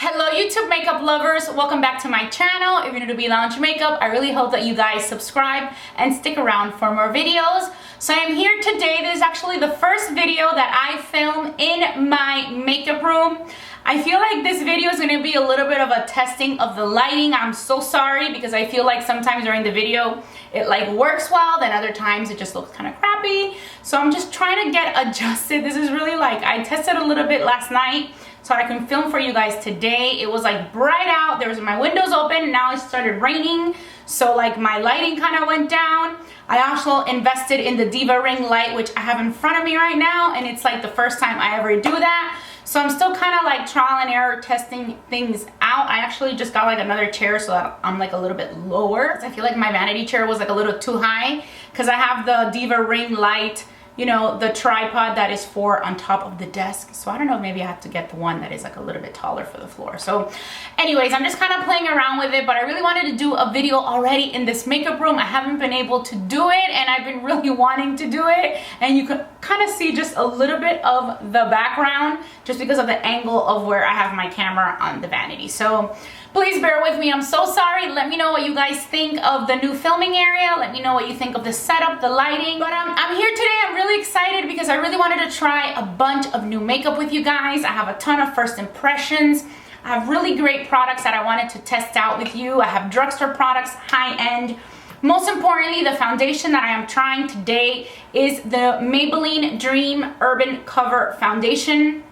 Hello YouTube makeup lovers, welcome back to my channel. If you're new to Be Lounge Makeup, I really hope that you guys subscribe and stick around for more videos. So I am here today. This is actually the first video that I film in my makeup room. I feel like this video is going to be a little bit of a testing of the lighting. I'm so sorry because I feel like sometimes during the video it like works well, then other times it just looks kind of crappy. So I'm just trying to get adjusted. This is really like, I tested a little bit last night so I can film for you guys today. It was like bright out, there was my windows open, now it started raining, so like my lighting kind of went down. I also invested in the Diva ring light, which I have in front of me right now, and it's like the first time I ever do that. So I'm still kind of like trial and error testing things out. I actually just got like another chair so that I'm like a little bit lower. I feel like my vanity chair was like a little too high because I have the Diva ring light, you know, the tripod that is for on top of the desk. So I don't know, maybe I have to get the one that is like a little bit taller for the floor. So anyways, I'm just kind of playing around with it, but I really wanted to do a video already in this makeup room. I haven't been able to do it and I've been really wanting to do it. And you can kind of see just a little bit of the background just because of the angle of where I have my camera on the vanity. So please bear with me. I'm so sorry. Let me know what you guys think of the new filming area. Let me know what you think of the setup, the lighting. But I'm here today. I'm really excited because I really wanted to try a bunch of new makeup with you guys. I have a ton of first impressions. I have really great products that I wanted to test out with you. I have drugstore products, high-end. Most importantly, the foundation that I am trying today is the Maybelline Dream Urban Cover Foundation.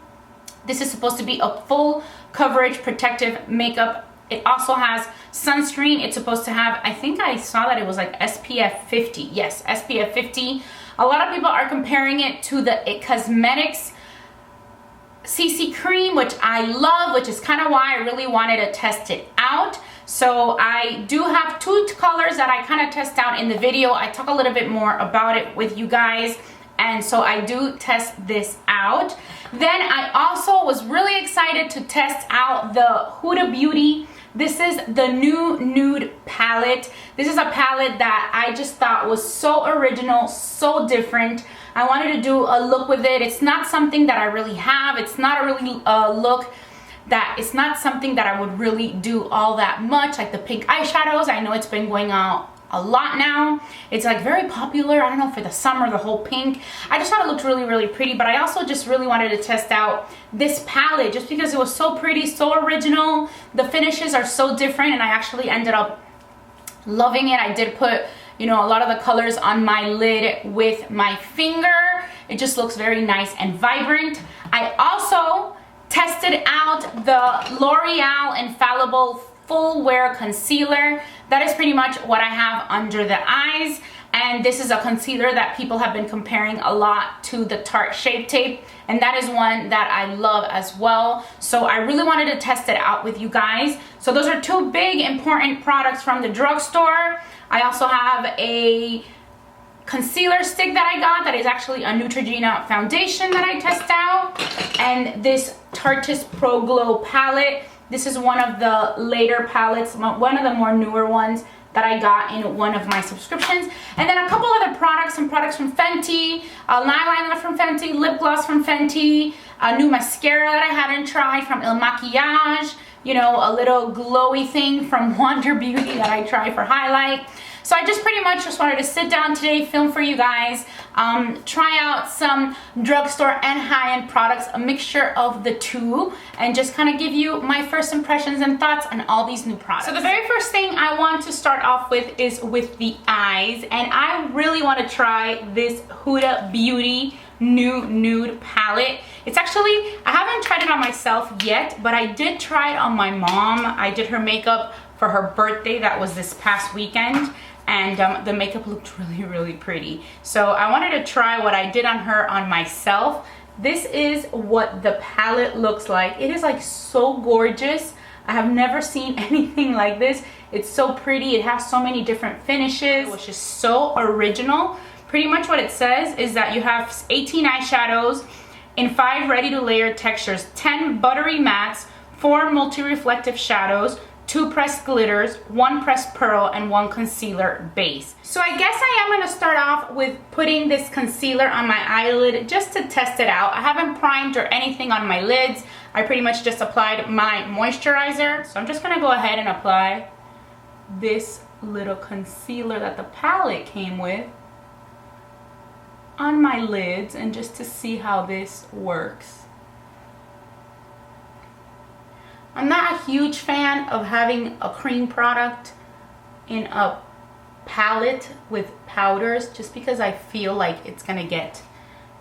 This is supposed to be a full coverage protective makeup. It also has sunscreen. It's supposed to have, I think I saw that it was like SPF 50. Yes, SPF 50. A lot of people are comparing it to the It Cosmetics CC cream, which I love, which is kind of why I really wanted to test it out. So I do have two colors that I kind of test out in the video. I talk a little bit more about it with you guys. And so I do test this out. Then I also was really excited to test out the Huda Beauty. This is the new Nude palette. This is a palette that I just thought was so original, so different. I wanted to do a look with it. It's not something that I really have. It's not a really look that, it's not something that I would really do all that much. Like the pink eyeshadows, I know it's been going out a lot now. It's like very popular. I don't know, for the summer, the whole pink. I just thought it looked really, really pretty, but I also just really wanted to test out this palette just because it was so pretty, so original. The finishes are so different and I actually ended up loving it. I did put, you know, a lot of the colors on my lid with my finger. It just looks very nice and vibrant. I also tested out the L'Oreal Infallible Full Wear Concealer. That is pretty much what I have under the eyes, and this is a concealer that people have been comparing a lot to the Tarte Shape Tape, and that is one that I love as well. So I really wanted to test it out with you guys. So those are two big important products from the drugstore. I also have a concealer stick that I got that is actually a Neutrogena foundation that I test out, and this Tarteist Pro Glow palette. This is one of the later palettes, one of the more newer ones that I got in one of my subscriptions. And then a couple other products, some products from Fenty, an eyeliner from Fenty, lip gloss from Fenty, a new mascara that I hadn't tried from Makiage, you know, a little glowy thing from Wonder Beauty that I tried for highlight. So I just pretty much just wanted to sit down today, film for you guys, try out some drugstore and high-end products, a mixture of the two, and just kind of give you my first impressions and thoughts on all these new products. So the very first thing I want to start off with is with the eyes, and I really want to try this Huda Beauty new Nude palette. It's actually, I haven't tried it on myself yet, but I did try it on my mom. I did her makeup for her birthday. That was this past weekend. And the makeup looked really, really pretty. So I wanted to try what I did on her on myself. This is what the palette looks like. It is like so gorgeous. I have never seen anything like this. It's so pretty. It has so many different finishes, which is so original. Pretty much what it says is that you have 18 eyeshadows in 5 ready to layer textures, 10 buttery mattes, 4 multi-reflective shadows, 2 pressed glitters, 1 pressed pearl, and 1 concealer base. So I guess I am going to start off with putting this concealer on my eyelid just to test it out. I haven't primed or anything on my lids. I pretty much just applied my moisturizer. So I'm just going to go ahead and apply this little concealer that the palette came with on my lids, and just to see how this works. I'm not a huge fan of having a cream product in a palette with powders, just because I feel like it's gonna get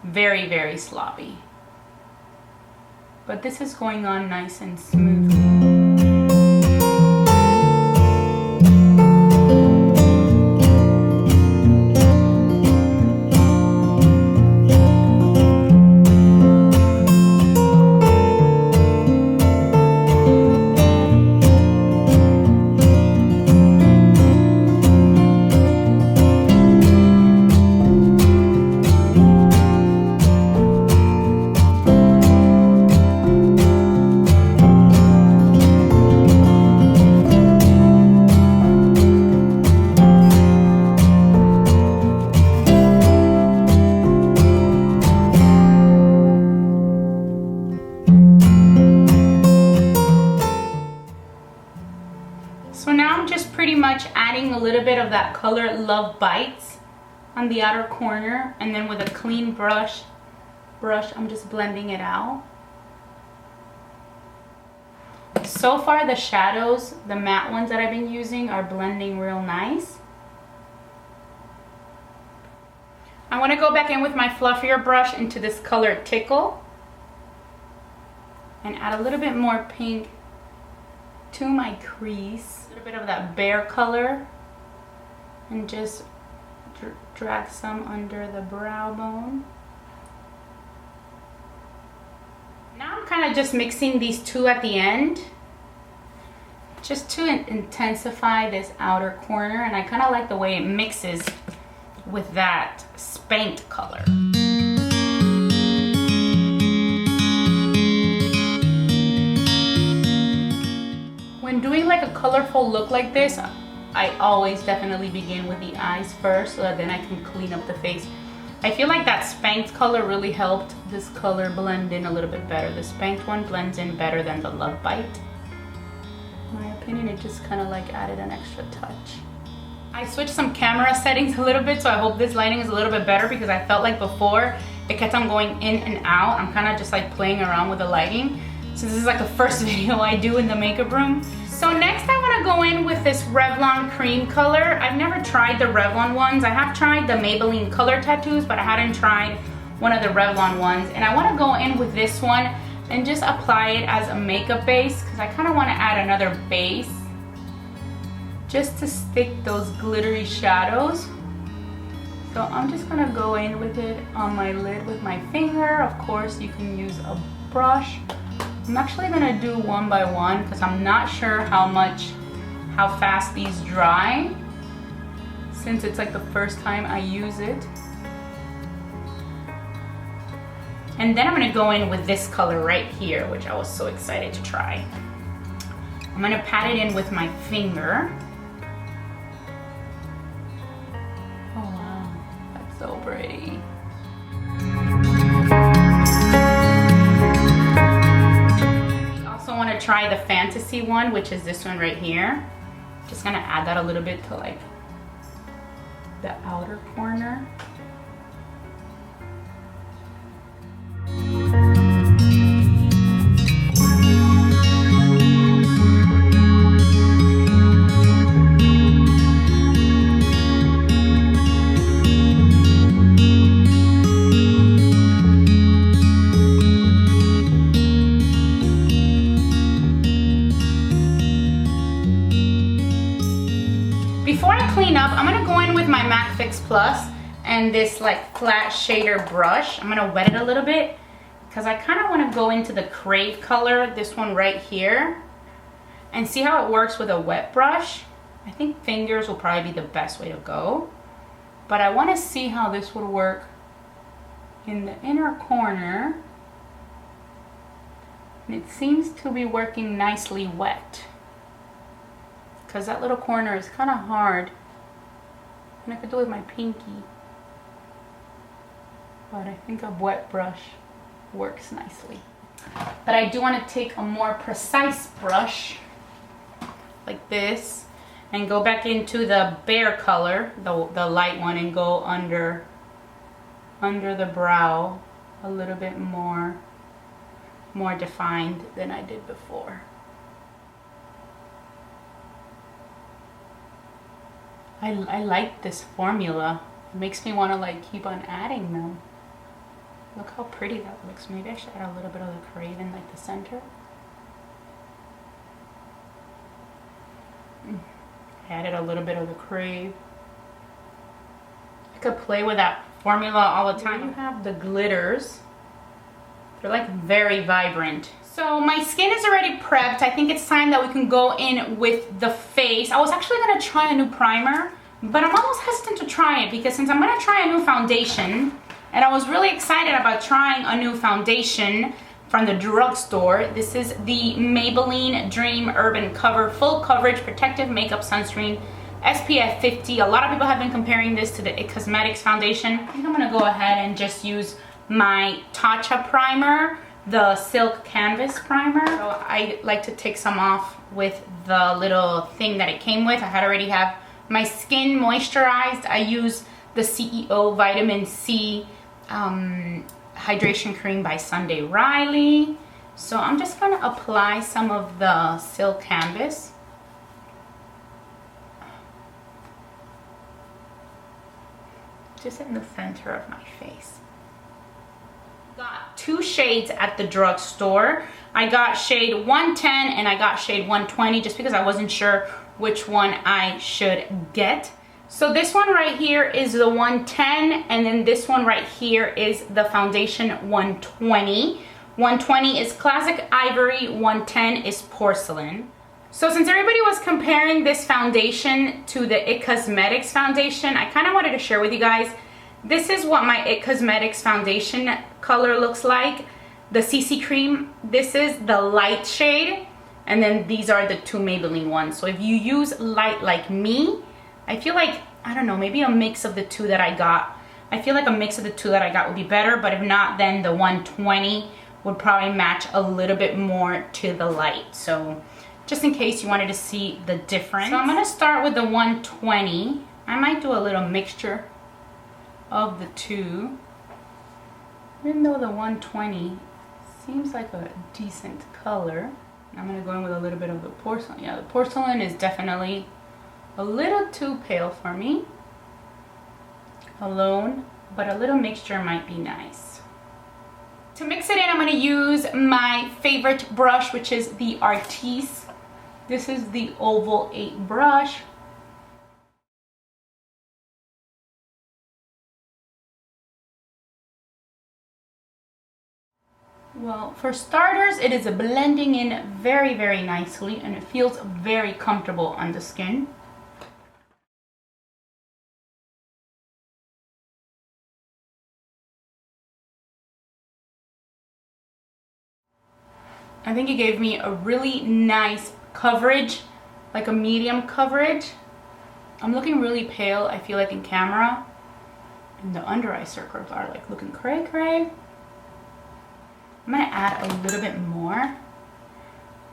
very, very sloppy. But this is going on nice and smoothly. So now I'm just pretty much adding a little bit of that color Love Bites on the outer corner, and then with a clean brush I'm just blending it out. So far the shadows, the matte ones that I've been using, are blending real nice. I want to go back in with my fluffier brush into this color Tickle and add a little bit more pink to my crease. A little bit of that Bear color, and just drag some under the brow bone. Now I'm kind of just mixing these two at the end, just to intensify this outer corner, and I kind of like the way it mixes with that Spanked color. When doing like a colorful look like this, I always definitely begin with the eyes first, so that then I can clean up the face. I feel like that Spanked color really helped this color blend in a little bit better. The Spanked one blends in better than the Love Bite. In my opinion, it just kind of like added an extra touch. I switched some camera settings a little bit, so I hope this lighting is a little bit better, because I felt like before it kept on going in and out. I'm kind of just like playing around with the lighting, since this is like the first video I do in the makeup room. So next I want to go in with this Revlon cream color. I've never tried the Revlon ones. I have tried the Maybelline color tattoos, but I hadn't tried one of the Revlon ones. And I want to go in with this one and just apply it as a makeup base, because I kind of want to add another base just to stick those glittery shadows. So I'm just going to go in with it on my lid with my finger. Of course, you can use a brush. I'm actually gonna do one by one, because I'm not sure how fast these dry, since it's like the first time I use it. And then I'm gonna go in with this color right here, which I was so excited to try. I'm gonna pat it in with my finger. Oh wow, that's so pretty. Want to try the Fantasy one, which is this one right here. Just gonna add that a little bit to like the outer corner. Before I clean up, I'm gonna go in with my MAC Fix Plus and this like flat shader brush. I'm gonna wet it a little bit, because I kind of want to go into the Crave color, this one right here, and see how it works with a wet brush. I think fingers will probably be the best way to go, but I want to see how this would work in the inner corner. And it seems to be working nicely wet. because that little corner is kind of hard. And I could do it with my pinky. But I think a wet brush works nicely. But I do want to take a more precise brush, like this, and go back into the bare color, the light one, and go under the brow a little bit more defined than I did before. I like this formula. It makes me want to like keep on adding them. Look how pretty that looks. Maybe I should add a little bit of the Creme in like the center. I added a little bit of the Creme. I could play with that formula all the time. You have the glitters. They're like very vibrant. So my skin is already prepped. I think it's time that we can go in with the face. I was actually gonna try a new primer, but I'm almost hesitant to try it because since I'm gonna try a new foundation, and I was really excited about trying a new foundation from the drugstore. This is the Maybelline Dream Urban Cover Full Coverage Protective Makeup Sunscreen SPF 50. A lot of people have been comparing this to the IT Cosmetics foundation. I think I'm gonna go ahead and just use my Tatcha primer, the Silk Canvas primer. So I like to take some off with the little thing that it came with. I had already have my skin moisturized. I use the CEO Vitamin C Hydration Cream by Sunday Riley. So I'm just gonna apply some of the Silk Canvas. Just in the center of my face. Got two shades at the drugstore. I got shade 110 and I got shade 120 just because I wasn't sure which one I should get. So this one right here is the 110 and then this one right here is the foundation 120. 120 is Classic Ivory, 110 is Porcelain. So since everybody was comparing this foundation to the IT Cosmetics foundation, I kind of wanted to share with you guys. This is what my IT Cosmetics foundation color looks like. The CC Cream, this is the light shade. And then these are the two Maybelline ones. So if you use light like me, I feel like, I don't know, maybe a mix of the two that I got. I feel like a mix of the two that I got would be better. But if not, then the 120 would probably match a little bit more to the light. So just in case you wanted to see the difference. So I'm gonna start with the 120. I might do a little mixture of the two. Even though the 120 seems like a decent color. I'm gonna go in with a little bit of the Porcelain. Yeah, the Porcelain is definitely a little too pale for me alone, but a little mixture might be nice. To mix it in, I'm gonna use my favorite brush, which is the Artiste. This is the Oval 8 brush. Well, for starters, it is blending in very, very nicely and it feels very comfortable on the skin. I think it gave me a really nice coverage, like a medium coverage. I'm looking really pale, I feel like in camera. And the under eye circles are like looking cray cray. I'm gonna add a little bit more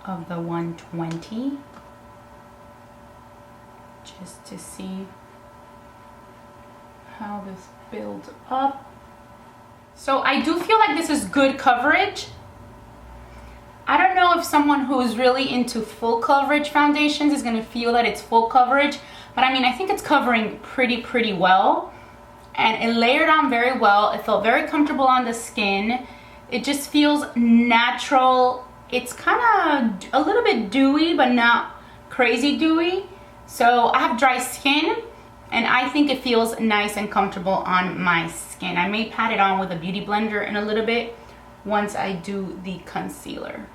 of the 120 just to see how this builds up. So I do feel like this is good coverage. I don't know if someone who is really into full coverage foundations is gonna feel that it's full coverage, but I mean, I think it's covering pretty well. And it layered on very well. It felt very comfortable on the skin. It just feels natural. It's kind of a little bit dewy, but not crazy dewy. So I have dry skin and I think it feels nice and comfortable on my skin. I may pat it on with a beauty blender in a little bit once I do the concealer.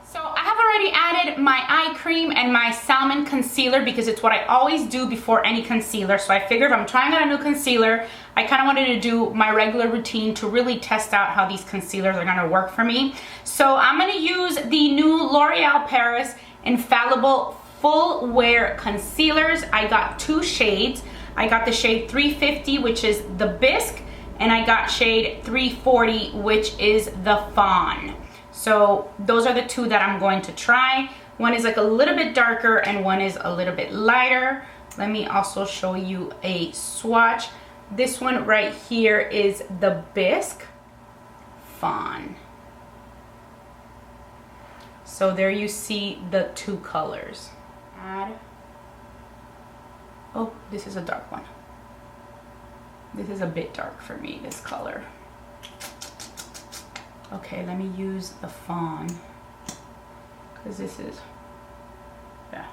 So I have already added my eye cream and my salmon concealer because it's what I always do before any concealer. So I figured if I'm trying out a new concealer, I kind of wanted to do my regular routine to really test out how these concealers are going to work for me. So I'm going to use the new L'Oreal Paris Infallible full wear concealers. I got 2 shades. I got the shade 350, which is the Bisque, and I got shade 340, which is the Fawn. So those are the 2 that I'm going to try. One is like a little bit darker and one is a little bit lighter. Let me also show you a swatch. This one right here is the Bisque Fawn. So there you see the 2 colors. Oh, this is a dark one. This is a bit dark for me, this color. Okay, let me use the Fawn, because this is, yeah.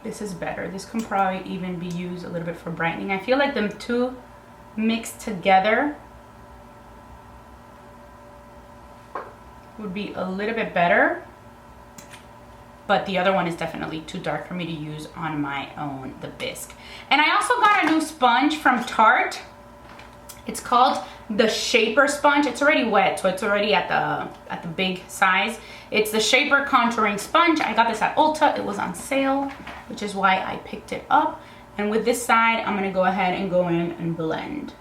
This is better. This can probably even be used a little bit for brightening. I feel like them 2 mixed together would be a little bit better, but the other one is definitely too dark for me to use on my own, the Bisque. And I also got a new sponge from Tarte. It's called the Shaper Sponge. It's already wet, so it's already at the big size. It's the Shaper Contouring Sponge. I got this at Ulta. It was on sale, which is why I picked it up. And with this side, I'm gonna go ahead and go in and blend.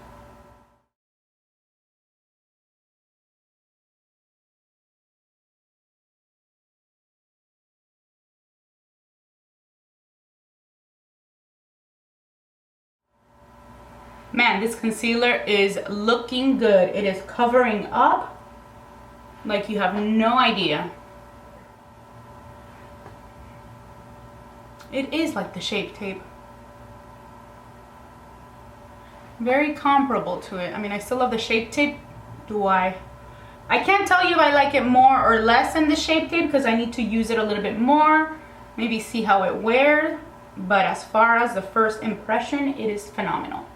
Man, this concealer is looking good. It is covering up like you have no idea. It is like the Shape Tape. Very comparable to it. I mean, I still love the Shape Tape. Do I? I can't tell you if I like it more or less than the Shape Tape because I need to use it a little bit more. Maybe see how it wears. But as far as the first impression, it is phenomenal.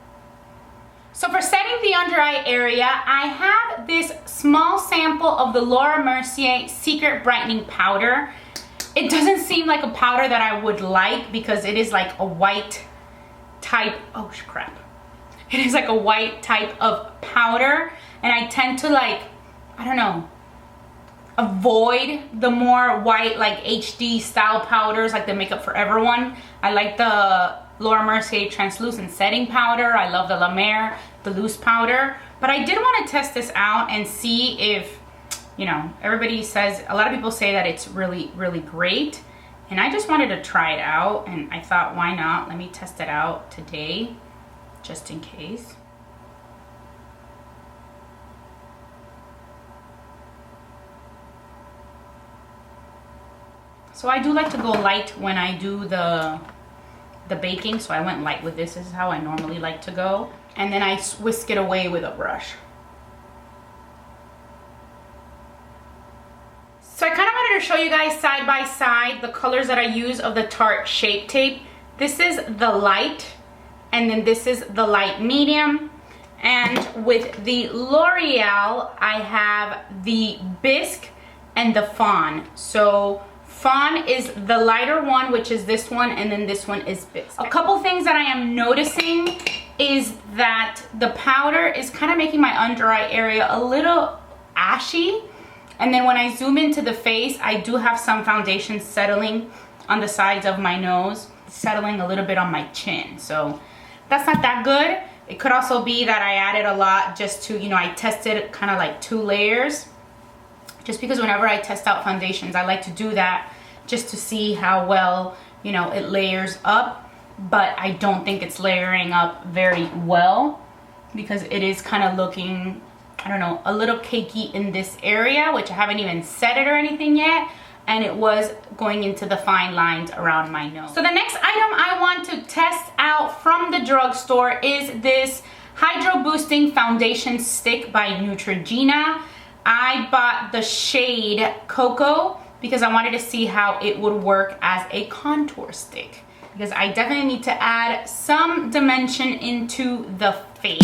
So for setting the under eye area, I have this small sample of the Laura Mercier Secret Brightening Powder. It doesn't seem like a powder that I would like because it is like a white type, oh crap. It is like a white type of powder, and I tend to like, I don't know, avoid the more white like HD style powders like the Makeup Forever one. I like the Laura Mercier Translucent Setting Powder. I love the La Mer, the loose powder. But I did want to test this out and see if, you know, everybody says, a lot of people say that it's really, really great. And I just wanted to try it out, and I thought, why not? Let me test it out today, just in case. So I do like to go light when I do the baking, so I went light with this. This is how I normally like to go. And then I whisk it away with a brush. So I kind of wanted to show you guys side by side the colors that I use of the Tarte Shape Tape. This is the light, and then this is the light medium. And with the L'Oreal, I have the Bisque and the Fawn. So Fawn is the lighter one, which is this one, and then this one is Bisque. A couple things that I am noticing is that the powder is kind of making my under eye area a little ashy. And then when I zoom into the face, I do have some foundation settling on the sides of my nose, settling a little bit on my chin. So that's not that good. It could also be that I added a lot just to, you know, I tested kind of like 2 layers. Just because whenever I test out foundations, I like to do that just to see how well, you know, it layers up. But I don't think it's layering up very well because it is kind of looking, I don't know, a little cakey in this area, which I haven't even set it or anything yet. And it was going into the fine lines around my nose. So the next item I want to test out from the drugstore is this Hydro Boosting Foundation Stick by Neutrogena. I bought the shade Cocoa because I wanted to see how it would work as a contour stick, because I definitely need to add some dimension into the face.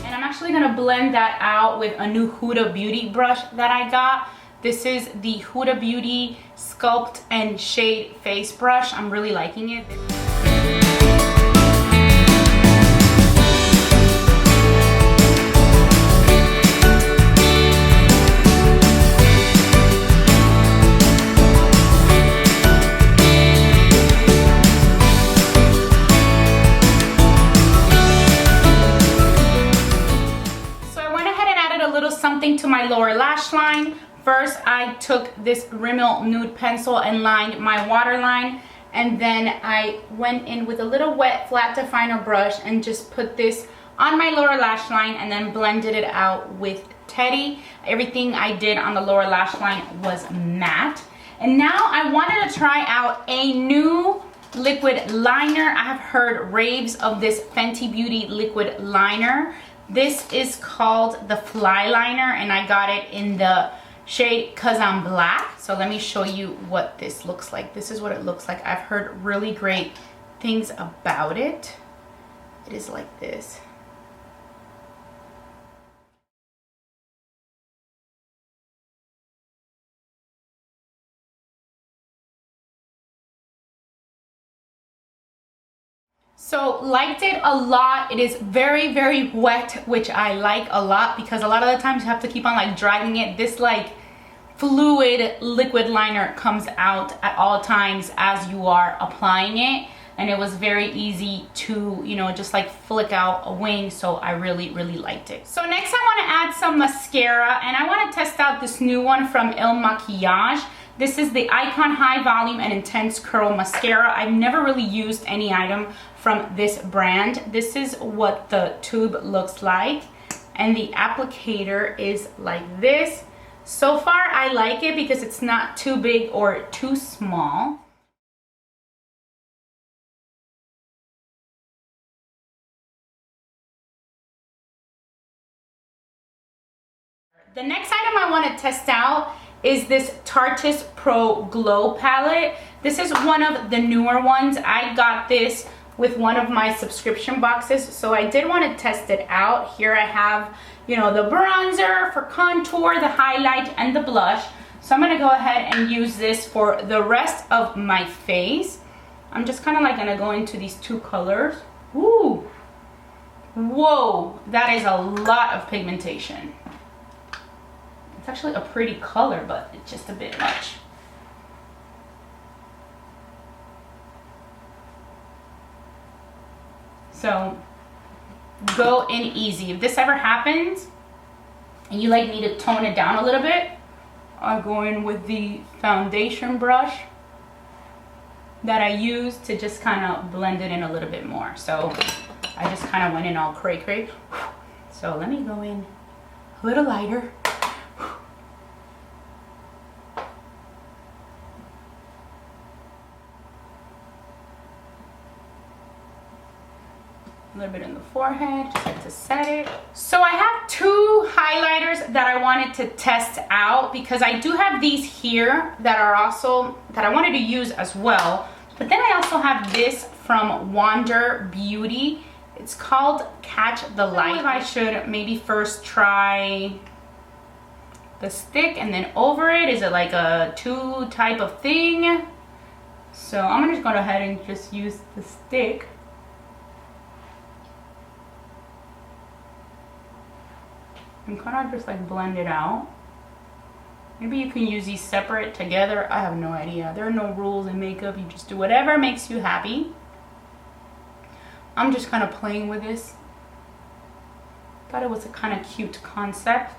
And I'm actually gonna blend that out with a new Huda Beauty brush that I got. This is the Huda Beauty Sculpt and Shade Face Brush. I'm really liking it. something to my lower lash line. First, I took this Rimmel Nude pencil and lined my waterline, and then I went in with a little wet flat definer brush and just put this on my lower lash line and then blended it out with Teddy. Everything I did on the lower lash line was matte. And now I wanted to try out a new liquid liner. I have heard raves of this Fenty Beauty liquid liner. This is called the Flyliner, and I got it in the shade Cause I'm Black. So let me show you what this looks like. This is what it looks like. I've heard really great things about it. It is like this. So liked it a lot. It is very, very wet, which I like a lot because a lot of the times you have to keep on like dragging it. This like fluid liquid liner comes out at all times as you are applying it, and it was very easy to, you know, just like flick out a wing. So I really, really liked it. So next I want to add some mascara, and I want to test out this new one from Makiage. This is the Icon High Volume and Intense Curl Mascara. I've never really used any item from this brand. This is what the tube looks like, and the applicator is like this. So far I like it because it's not too big or too small. The next item I want to test out is this Tarteist Pro Glow palette. This is one of the newer ones. I got this with one of my subscription boxes, so I did want to test it out. Here I have, you know, the bronzer for contour, the highlight, and the blush. So I'm gonna go ahead and use this for the rest of my face. I'm just kind of like gonna go into these two colors. Ooh, whoa, that is a lot of pigmentation. It's actually a pretty color, but it's just a bit much. So go in easy. If this ever happens and you like need to tone it down a little bit, I'll go in with the foundation brush that I use to just kind of blend it in a little bit more. So I just kind of went in all cray. So let me go in a little lighter. A little bit in the forehead, just like to set it. So I have two highlighters that I wanted to test out because I do have these here that are also, that I wanted to use as well. But then I also have this from Wander Beauty. It's called Catch the Light. I should maybe first try the stick and then over it. Is it like a two type of thing? So I'm gonna just go ahead and just use the stick. And kind of just like blend it out. Maybe you can use these separate together. I have no idea. There are no rules in makeup. You just do whatever makes you happy. I'm just kind of playing with this. Thought it was a kind of cute concept.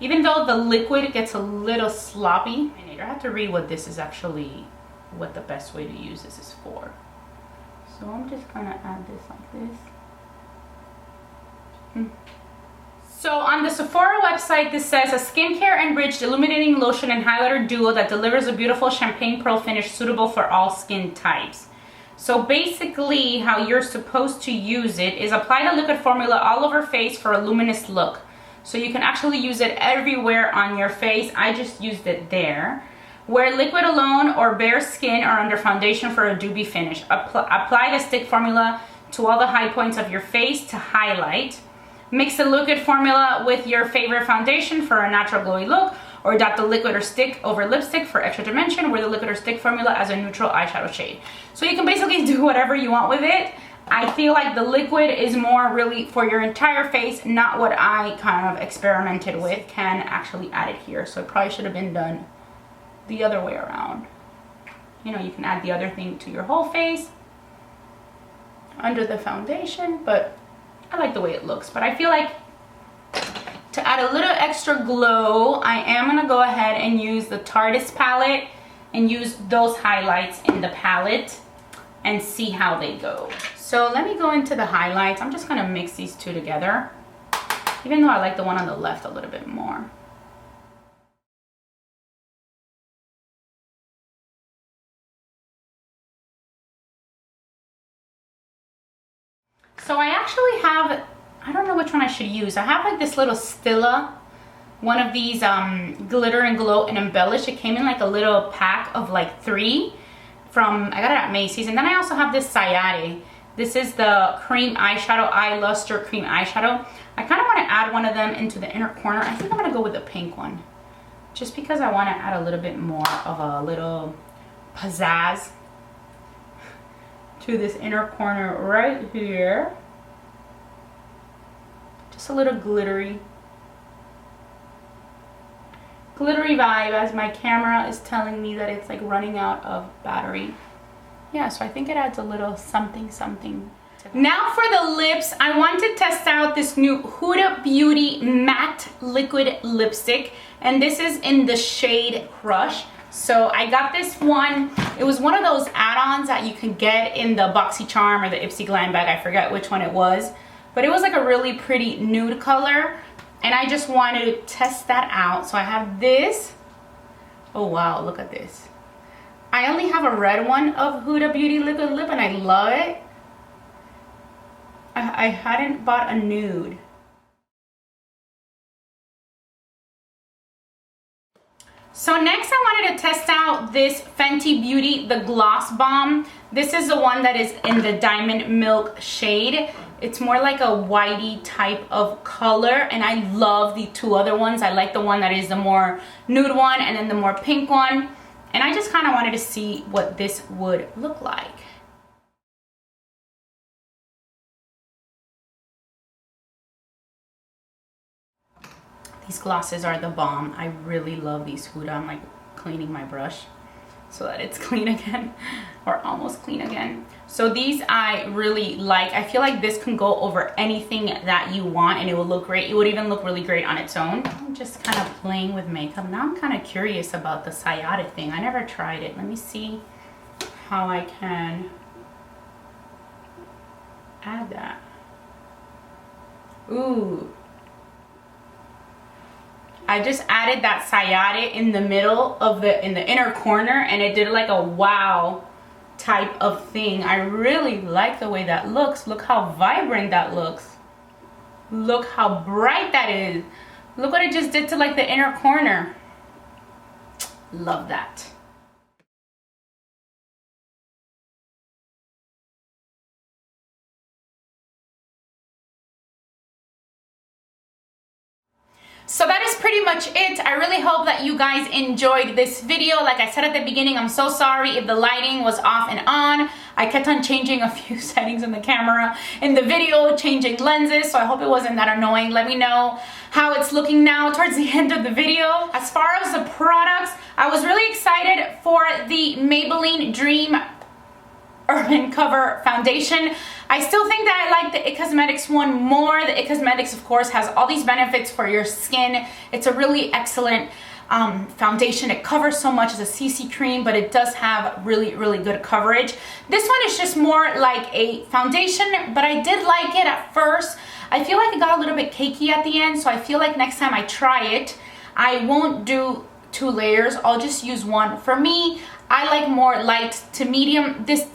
Even though the liquid gets a little sloppy. I have to read what this is actually, what the best way to use this is for. So I'm just gonna add this like this. So on the Sephora website, this says a skincare enriched illuminating lotion and highlighter duo that delivers a beautiful champagne pearl finish suitable for all skin types. So basically how you're supposed to use it is apply the liquid formula all over face for a luminous look. So you can actually use it everywhere on your face. I just used it there. Wear liquid alone or bare skin or under foundation for a dewy finish. Apply the stick formula to all the high points of your face to highlight. Mix the liquid formula with your favorite foundation for a natural glowy look, or dot the liquid or stick over lipstick for extra dimension. Wear the liquid or stick formula as a neutral eyeshadow shade. So you can basically do whatever you want with it. I feel like the liquid is more really for your entire face, not what I kind of experimented with. Can actually add it here, so it probably should have been done the other way around. You know, you can add the other thing to your whole face under the foundation, but I like the way it looks. But I feel like to add a little extra glow, I am going to go ahead and use the Tarteist palette and use those highlights in the palette and see how they go. So let me go into the highlights. I'm just going to mix these two together, even though I like the one on the left a little bit more. So I actually have, I don't know which one I should use. I have like this little Stila, one of these glitter and glow and embellish. It came in like a little pack of like 3 from, I got it at Macy's. And then I also have this Sayate. This is the cream eyeshadow, eye luster cream eyeshadow. I kind of want to add one of them into the inner corner. I think I'm going to go with the pink one, just because I want to add a little bit more of a little pizzazz to this inner corner right here. Just a little glittery vibe, as my camera is telling me that it's like running out of battery. Yeah, so I think it adds a little something something. Now for the lips, I want to test out this new Huda Beauty matte liquid lipstick, and this is in the shade Crush. So I got this one. It was one of those add-ons that you can get in the BoxyCharm or the Ipsy Glam bag. I forget which one it was, but it was like a really pretty nude color, and I just wanted to test that out. So I have this. Oh wow, look at this. I only have a red one of Huda Beauty liquid lip, and I love it. I hadn't bought a nude. So next I wanted to test out this Fenty Beauty, the Gloss Bomb. This is the one that is in the Diamond Milk shade. It's more like a whitey type of color, and I love the 2 other ones. I like the one that is the more nude one and then the more pink one. And I just kind of wanted to see what this would look like. These glosses are the bomb. I really love these Huda. I'm like cleaning my brush so that it's clean again, or almost clean again. So these I really like. I feel like this can go over anything that you want and it will look great. It would even look really great on its own. I'm just kind of playing with makeup. Now I'm kind of curious about the Sayate thing. I never tried it. Let me see how I can add that. Ooh. I just added that Sayate in the middle of in the inner corner, and it did like a wow type of thing. I really like the way that looks. Look how vibrant that looks. Look how bright that is. Look what it just did to like the inner corner. Love that. So that is pretty much it. I really hope that you guys enjoyed this video. Like I said at the beginning, I'm so sorry if the lighting was off and on. I kept on changing a few settings in the camera, in the video, changing lenses, so I hope it wasn't that annoying. Let me know how it's looking now towards the end of the video. As far as the products, I was really excited for the Maybelline Dream Urban Cover Foundation. I still think that I like the It Cosmetics one more. The It Cosmetics, of course, has all these benefits for your skin. It's a really excellent foundation. It covers so much as a CC cream, but it does have really, really good coverage. This one is just more like a foundation, but I did like it at first. I feel like it got a little bit cakey at the end, so I feel like next time I try it, I won't do 2 layers. I'll just use one. For me, I like more light to medium. This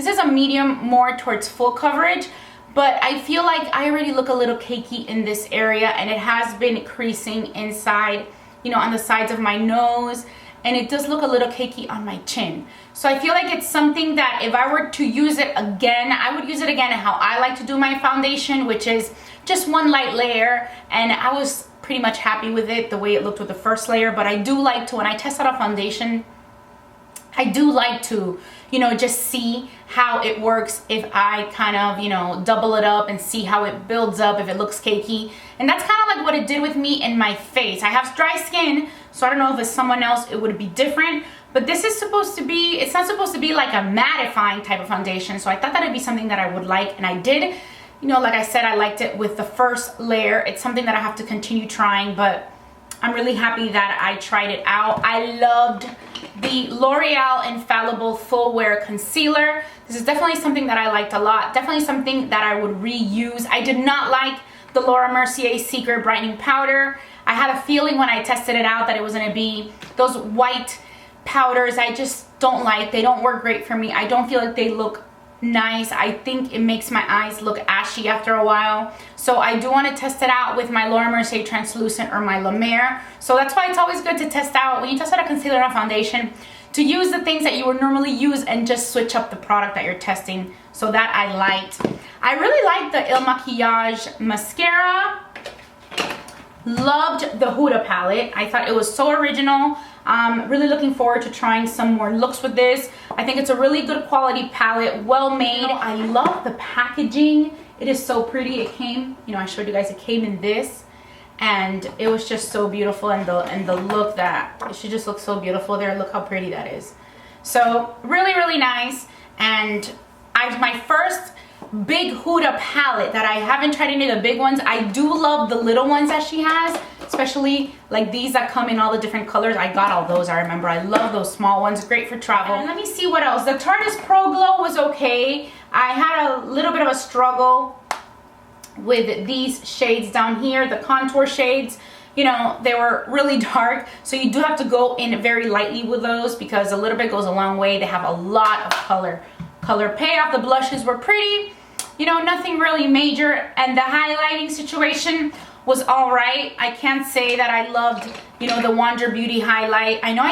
is a medium more towards full coverage, but I feel like I already look a little cakey in this area, and it has been creasing inside, you know, on the sides of my nose, and it does look a little cakey on my chin. So I feel like it's something that if I were to use it again, I would use it again how I like to do my foundation, which is just 1 light layer, and I was pretty much happy with it the way it looked with the first layer. But I do like to, when I test out a foundation, I do like to, you know, just see how it works if I kind of, you know, double it up and see how it builds up, if it looks cakey. And that's kind of like what it did with me in my face. I have dry skin, so I don't know if it's someone else it would be different, but this is supposed to be, it's not supposed to be like a mattifying type of foundation, so I thought that would be something that I would like, and I did. You know, like I said, I liked it with the first layer. It's something that I have to continue trying, but I'm really happy that I tried it out. I loved the L'Oreal Infallible Full Wear Concealer. This is definitely something that I liked a lot. Definitely something that I would reuse. I did not like the Laura Mercier Secret Brightening Powder. I had a feeling when I tested it out that it was going to be those white powders I just don't like. They don't work great for me. I don't feel like they look nice. I think it makes my eyes look ashy after a while. So I do want to test it out with my Laura Mercier Translucent or my La Mer. So that's why it's always good to test out, when you test out a concealer or a foundation, to use the things that you would normally use and just switch up the product that you're testing. So that I liked. I really liked the Makiage mascara. Loved the Huda palette. I thought it was so original. Really looking forward to trying some more looks with this. I think it's a really good quality palette, well made. I love the packaging. It is so pretty. It came, you know, I showed you guys, it came in this, and it was just so beautiful, and the look, that it should just look so beautiful there. Look how pretty that is. So really, really nice. And my first big Huda palette that I haven't tried any of the big ones. I do love the little ones that she has, especially like these that come in all the different colors. I got all those, I remember. I love those small ones, great for travel. And let me see what else. The Tarteist Pro Glow was okay. I had a little bit of a struggle with these shades down here, the contour shades. You know, they were really dark, so you do have to go in very lightly with those, because a little bit goes a long way. They have a lot of color payoff. The blushes were pretty, you know, nothing really major, and the highlighting situation was all right. I can't say that I loved, you know, the Wander Beauty highlight. I know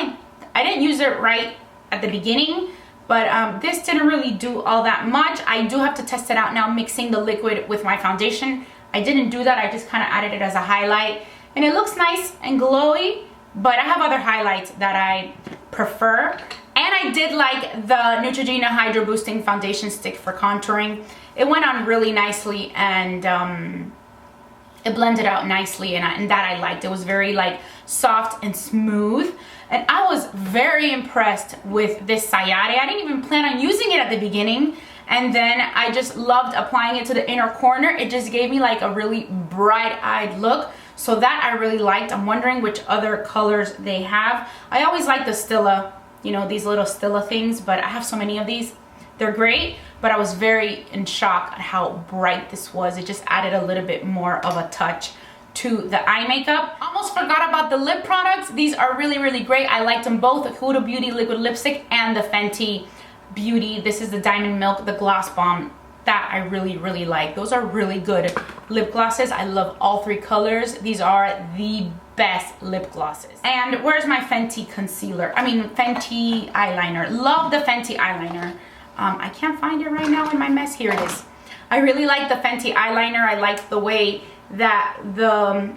I didn't use it right at the beginning, but this didn't really do all that much. I do have to test it out now, mixing the liquid with my foundation. I didn't do that. I just kind of added it as a highlight, and it looks nice and glowy, but I have other highlights that I prefer. And I did like the Neutrogena Hydro Boosting Foundation Stick for contouring. It went on really nicely, and it blended out nicely, and that I liked. It was very like soft and smooth, and I was very impressed with this Sayare. I didn't even plan on using it at the beginning, and then I just loved applying it to the inner corner. It just gave me like a really bright-eyed look, so that I really liked. I'm wondering which other colors they have. I always like the Stila, you know, these little Stila things, but I have so many of these. They're great, but I was very in shock at how bright this was. It just added a little bit more of a touch to the eye makeup. Almost forgot about the lip products. These are really, really great. I liked them both, the Huda Beauty Liquid Lipstick and the Fenty Beauty. This is the Diamond Milk, the Gloss Bomb. That I really, really like. Those are really good lip glosses. I love all three colors. These are the best lip glosses. And where's my Fenty concealer? I mean, Fenty eyeliner. Love the Fenty eyeliner. I can't find it right now in my mess. Here it is. I really like the Fenty eyeliner. I like the way that the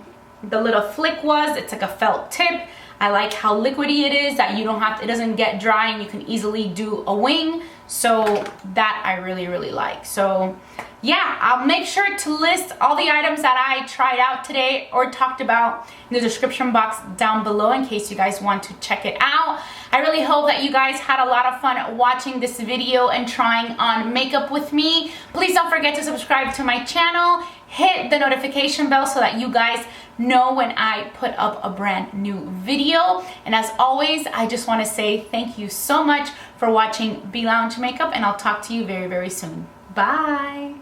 little flick was. It's like a felt tip. I like how liquidy it is, that you don't have to, it doesn't get dry, and you can easily do a wing. So that I really, really like. So yeah, I'll make sure to list all the items that I tried out today or talked about in the description box down below, in case you guys want to check it out. I really hope that you guys had a lot of fun watching this video and trying on makeup with me. Please don't forget to subscribe to my channel. Hit the notification bell so that you guys know when I put up a brand new video. And as always, I just want to say thank you so much for watching Be Lounge Makeup, and I'll talk to you very, very soon. Bye.